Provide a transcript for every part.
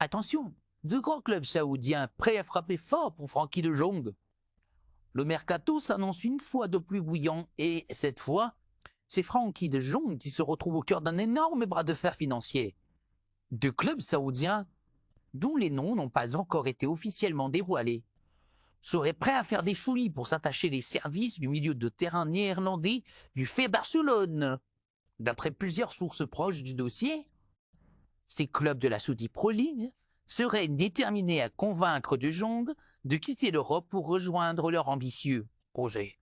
Attention, de grands clubs saoudiens prêts à frapper fort pour Frenkie de Jong. Le mercato s'annonce une fois de plus bouillant et, cette fois, c'est Frenkie de Jong qui se retrouve au cœur d'un énorme bras de fer financier. Deux clubs saoudiens, dont les noms n'ont pas encore été officiellement dévoilés, seraient prêts à faire des folies pour s'attacher les services du milieu de terrain néerlandais du FC Barcelone. D'après plusieurs sources proches du dossier, ces clubs de la Saudi Pro League seraient déterminés à convaincre De Jong de quitter l'Europe pour rejoindre leur ambitieux projet.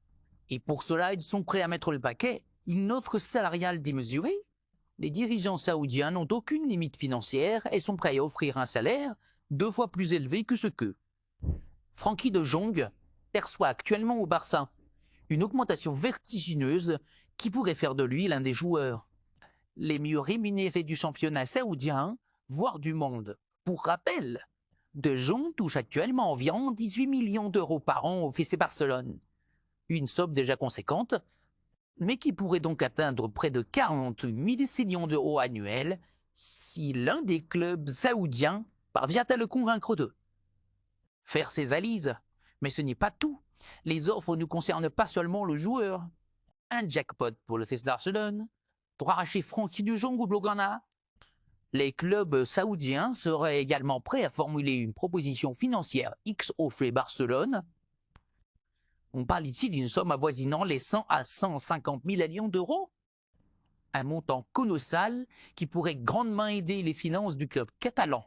Et pour cela, ils sont prêts à mettre le paquet, une offre salariale démesurée. Les dirigeants saoudiens n'ont aucune limite financière et sont prêts à offrir un salaire 2 fois plus élevé que ce qu'eux. Frenkie de Jong perçoit actuellement au Barça une augmentation vertigineuse qui pourrait faire de lui l'un des joueurs les mieux rémunérés du championnat saoudien, voire du monde. Pour rappel, De Jong touche actuellement environ 18 millions d'euros par an au FC Barcelone. Une somme déjà conséquente, mais qui pourrait donc atteindre près de 40 millions d'euros annuels si l'un des clubs saoudiens parvient à le convaincre d'eux. Faire ses valises, mais ce n'est pas tout. Les offres ne concernent pas seulement le joueur. Un jackpot pour le FC Barcelone, pour arracher Frenkie de Jong ou Blaugrana. Les clubs saoudiens seraient également prêts à formuler une proposition financière X au FC Barcelone. On parle ici d'une somme avoisinant les 100 à 150 millions d'euros. Un montant colossal qui pourrait grandement aider les finances du club catalan.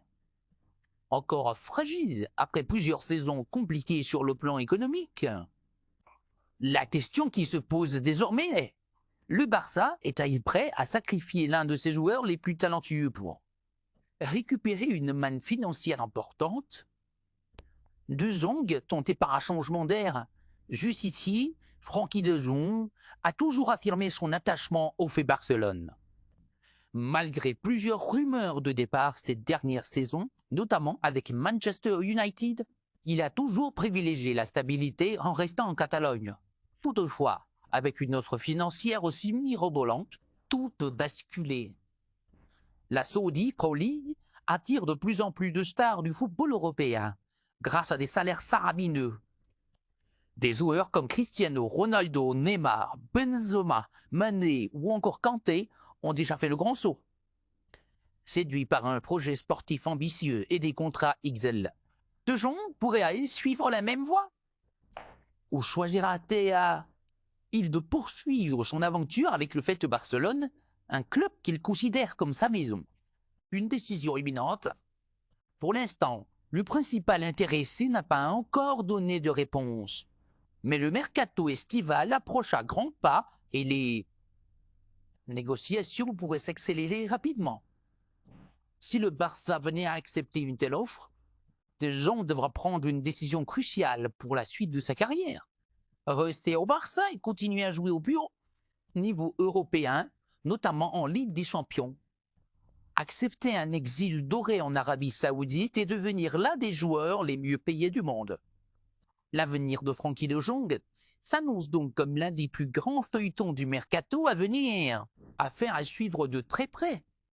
Encore fragile après plusieurs saisons compliquées sur le plan économique. La question qui se pose désormais est: le Barça est-il prêt à sacrifier l'un de ses joueurs les plus talentueux pour récupérer une manne financière importante? De Jong, tenté par un changement d'air, juste ici, Frenkie de Jong a toujours affirmé son attachement au FC Barcelone. Malgré plusieurs rumeurs de départ ces dernières saisons, notamment avec Manchester United, il a toujours privilégié la stabilité en restant en Catalogne. Toutefois, avec une offre financière aussi mirobolante, tout a basculé. La Saudi Pro League attire de plus en plus de stars du football européen, grâce à des salaires faramineux. Des joueurs comme Cristiano Ronaldo, Neymar, Benzema, Mané ou encore Kanté ont déjà fait le grand saut. Séduit par un projet sportif ambitieux et des contrats XL, De Jong pourrait aller suivre la même voie. Ou choisira-t-il de poursuivre son aventure avec le FC Barcelone, un club qu'il considère comme sa maison? Une décision imminente. Pour l'instant, le principal intéressé n'a pas encore donné de réponse. Mais le mercato estival approche à grands pas et les négociations pourraient s'accélérer rapidement. Si le Barça venait à accepter une telle offre, De Jong devra prendre une décision cruciale pour la suite de sa carrière. Rester au Barça et continuer à jouer au plus haut niveau européen, notamment en Ligue des Champions. Accepter un exil doré en Arabie Saoudite et devenir l'un des joueurs les mieux payés du monde. L'avenir de Frenkie de Jong s'annonce donc comme l'un des plus grands feuilletons du mercato à venir, affaire à suivre de très près.